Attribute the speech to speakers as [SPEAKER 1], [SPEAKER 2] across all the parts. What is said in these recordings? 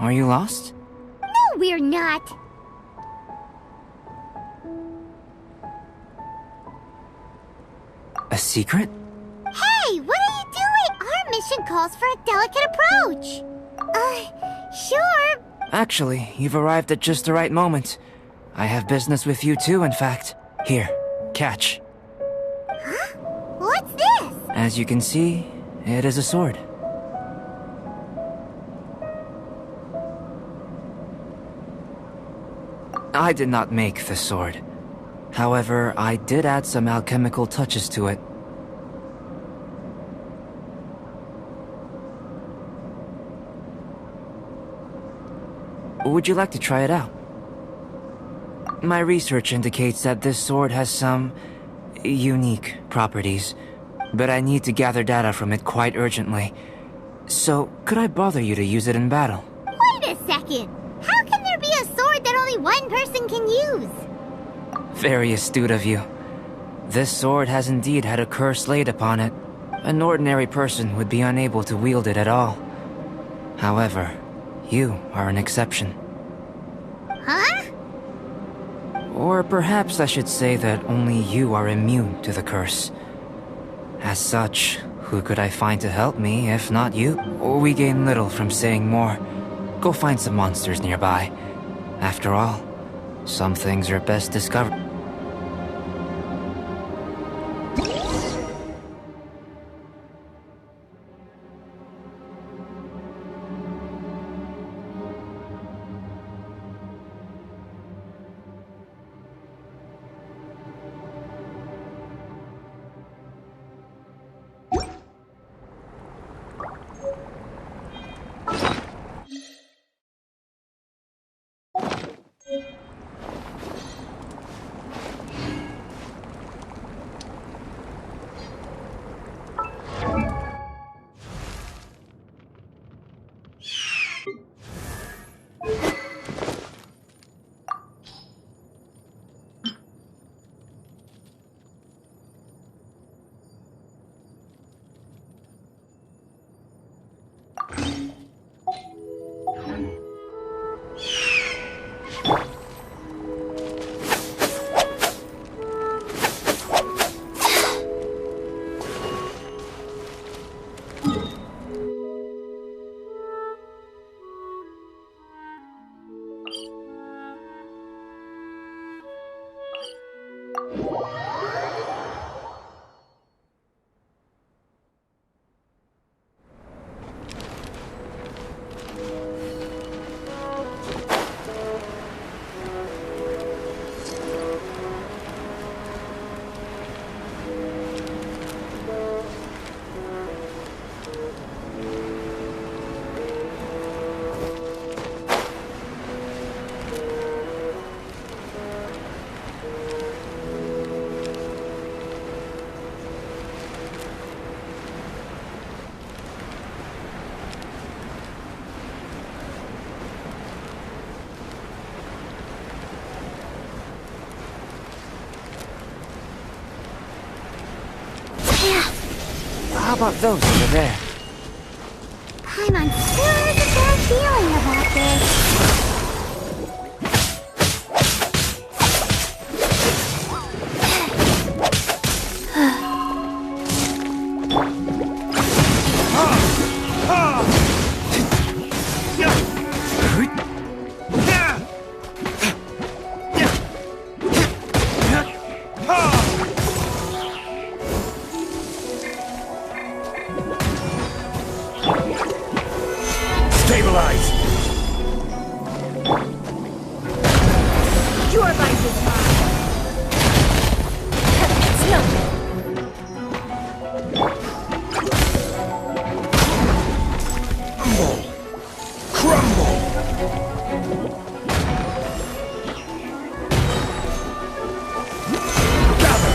[SPEAKER 1] Are you lost?
[SPEAKER 2] No, we're not.
[SPEAKER 1] A secret?
[SPEAKER 2] Hey, what are you doing? Our mission calls for a delicate approach. Sure.
[SPEAKER 1] Actually, you've arrived at just the right moment. I have business with you too, in fact. Here, catch.
[SPEAKER 2] Huh? What's this?
[SPEAKER 1] As you can see, it is a sword. I did not make the sword. However, I did add some alchemical touches to it. Would you like to try it out? My research indicates that this sword has some unique properties, but I need to gather data from it quite urgently. So, could I bother you to use it in battle?
[SPEAKER 2] Wait a second! How can there be a sword that only one person can use?
[SPEAKER 1] Very astute of you. This sword has indeed had a curse laid upon it. An ordinary person would be unable to wield it at all. However, you are an exception.
[SPEAKER 2] Huh?
[SPEAKER 1] Or perhaps I should say that only you are immune to the curse. As such, who could I find to help me if not you? We gain little from saying more. Go find some monsters nearby. After all, some things are best discovered. How about those over there?
[SPEAKER 2] I'm on such a bad feeling about this.
[SPEAKER 3] Stabilize!
[SPEAKER 4] Your life is mine! It's nothing!
[SPEAKER 3] Crumble! Gather!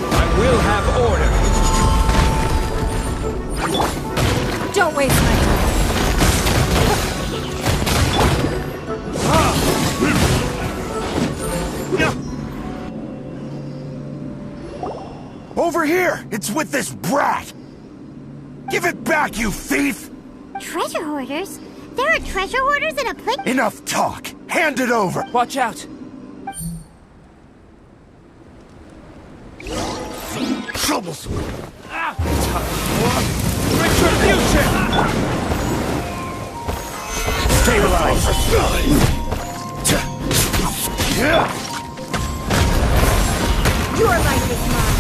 [SPEAKER 3] I will have order!
[SPEAKER 4] Don't waste my time!
[SPEAKER 3] Over here! It's with this brat! Give it back, you thief!
[SPEAKER 2] Treasure hoarders? There are treasure hoarders in a place.
[SPEAKER 3] Enough talk! Hand it over!
[SPEAKER 1] Watch out!
[SPEAKER 3] Troublesome! Retribution! Stabilize!
[SPEAKER 4] Your life is mine.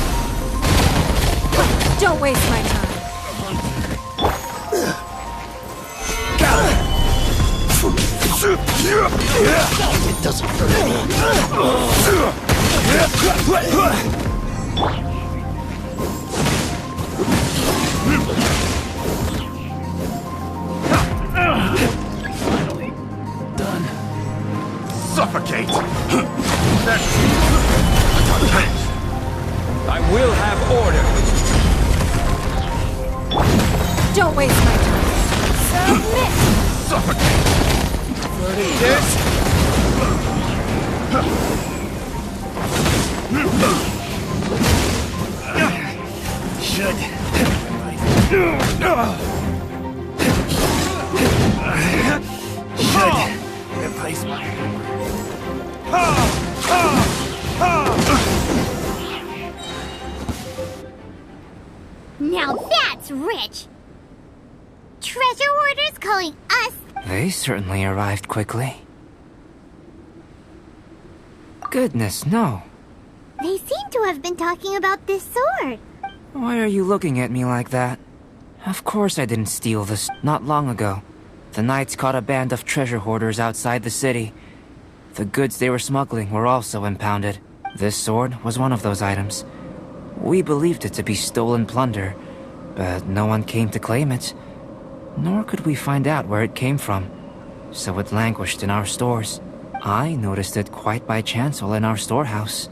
[SPEAKER 4] Don't waste my time.
[SPEAKER 3] It doesn't hurt. Finally done. Suffocate! I will have order.
[SPEAKER 4] Don't waste my time. Submit!
[SPEAKER 3] Suffocate! This? Should. Should replace my.
[SPEAKER 2] Now that's rich! Treasure hoarders calling us.
[SPEAKER 1] They certainly arrived quickly. Goodness, no.
[SPEAKER 2] They seem to have been talking about this sword.
[SPEAKER 1] Why are you looking at me like that? Of course I didn't steal this. Not long ago, the Knights caught a band of treasure hoarders outside the city. The goods they were smuggling were also impounded. This sword was one of those items. We believed it to be stolen plunder, but no one came to claim it. Nor could we find out where it came from, so it languished in our stores. I noticed it quite by chance while in our storehouse.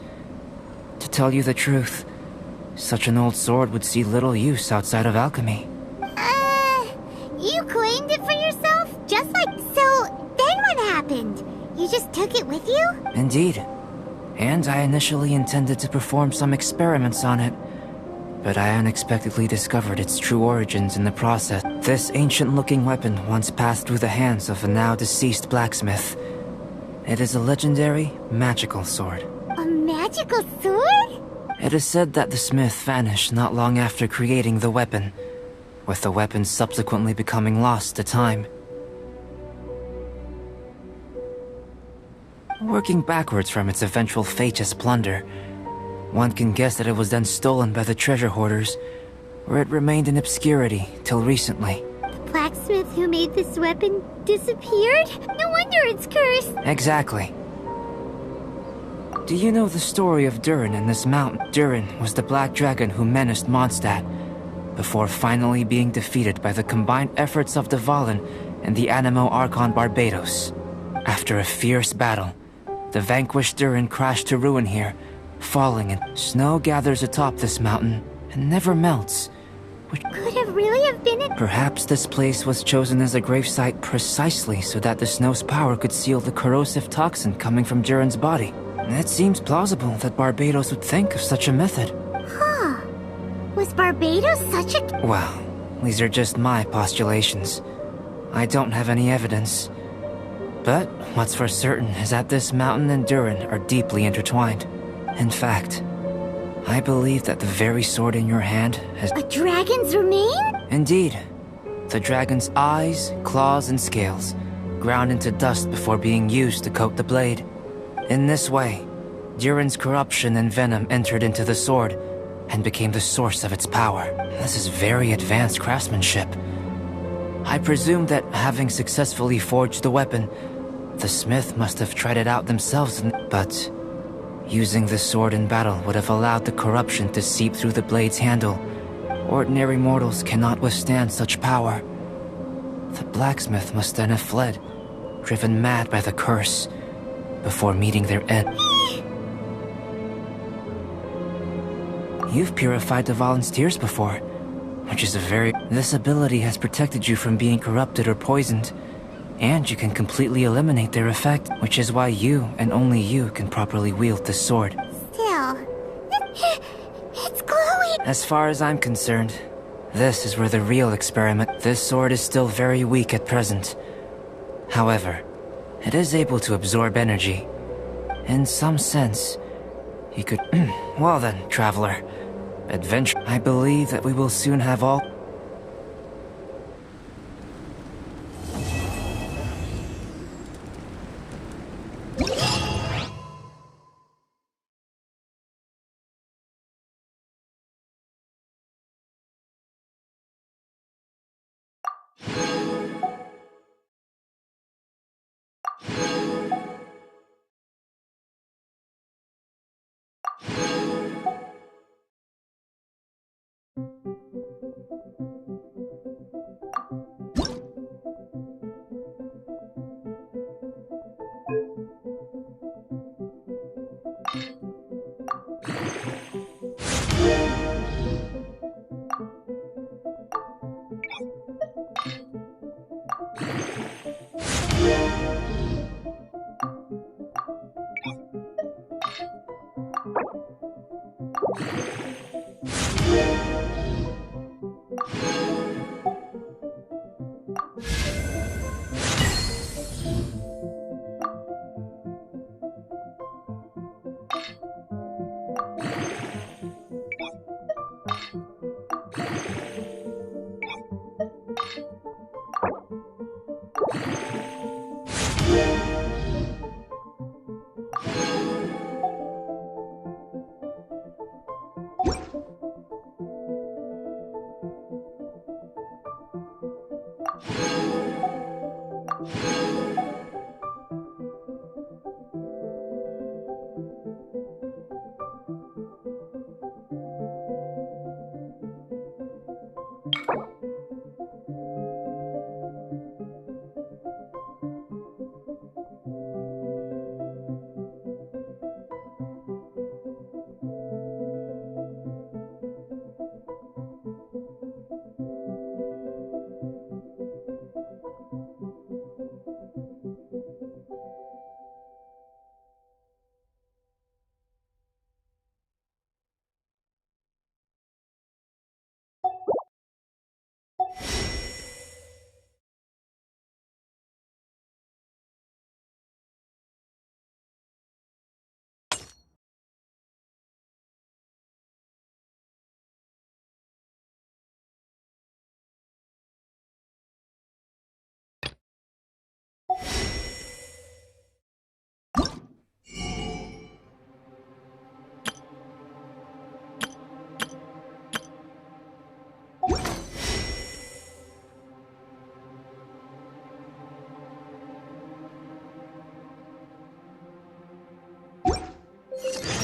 [SPEAKER 1] To tell you the truth, such an old sword would see little use outside of alchemy.
[SPEAKER 2] You claimed it for yourself? Just like so, then what happened? You just took it with you?
[SPEAKER 1] Indeed. And I initially intended to perform some experiments on it, but I unexpectedly discovered its true origins in the process. This ancient-looking weapon once passed through the hands of a now-deceased blacksmith. It is a legendary, magical sword.
[SPEAKER 2] A magical sword?
[SPEAKER 1] It is said that the smith vanished not long after creating the weapon, with the weapon subsequently becoming lost to time. Working backwards from its eventual fate as plunder, one can guess that it was then stolen by the treasure hoarders, where it remained in obscurity till recently.
[SPEAKER 2] The blacksmith who made this weapon disappeared? No wonder it's cursed.
[SPEAKER 1] Exactly. Do you know the story of Durin and this mountain? Durin was the black dragon who menaced Mondstadt, before finally being defeated by the combined efforts of Dvalin and the Animo Archon Barbados. After a fierce battle, the vanquished Durin crashed to ruin here, falling, and snow gathers atop this mountain and never melts, which
[SPEAKER 2] Could it really have been it?
[SPEAKER 1] perhaps this place was chosen as a gravesite precisely so that the snow's power could seal the corrosive toxin coming from Durin's body. It seems plausible that Barbados would think of such a method.
[SPEAKER 2] Huh. Was Barbados such a...
[SPEAKER 1] Well, these are just my postulations. I don't have any evidence. But what's for certain is that this mountain and Durin are deeply intertwined. In fact, I believe that the very sword in your hand has...
[SPEAKER 2] A dragon's remain?
[SPEAKER 1] Indeed. The dragon's eyes, claws, and scales ground into dust before being used to coat the blade. In this way, Durin's corruption and venom entered into the sword and became the source of its power. This is very advanced craftsmanship. I presume that having successfully forged the weapon, the smith must have tried it out themselves, but using the sword in battle would have allowed the corruption to seep through the blade's handle. Ordinary mortals cannot withstand such power. The blacksmith must then have fled, driven mad by the curse, before meeting their end. You've purified Dvalin's tears before, which is a very... This ability has protected you from being corrupted or poisoned, and you can completely eliminate their effect, which is why you, and only you, can properly wield this sword.
[SPEAKER 2] Still... It's glowing!
[SPEAKER 1] As far as I'm concerned, this is where the real experiment... This sword is still very weak at present, However, it is able to absorb energy. In some sense, you could... Well then, traveler. Adventure... I believe that we will soon have all...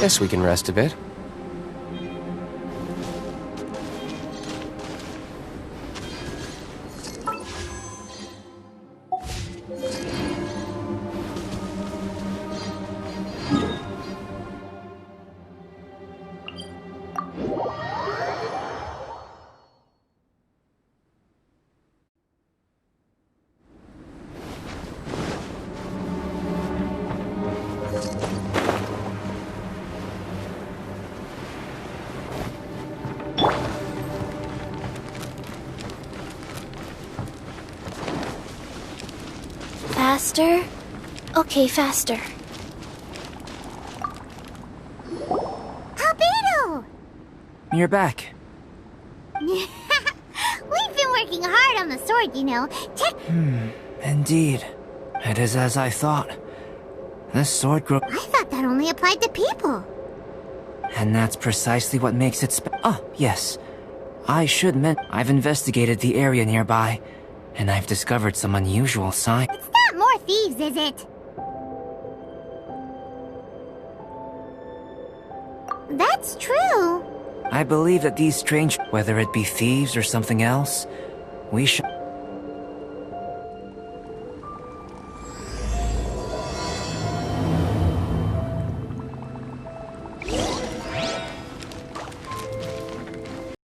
[SPEAKER 5] Guess we can rest a bit.
[SPEAKER 2] Faster? Okay, faster. Albedo!
[SPEAKER 1] You're back.
[SPEAKER 2] We've been working hard on the sword, you know.
[SPEAKER 1] Indeed. It is as I thought. This sword grow...
[SPEAKER 2] I thought that only applied to people.
[SPEAKER 1] And that's precisely what makes it yes. I should mention, I've investigated the area nearby, and I've discovered some unusual signs.
[SPEAKER 2] It's not more thieves, is it? That's true.
[SPEAKER 1] I believe that these strange... Whether it be thieves or something else, we should...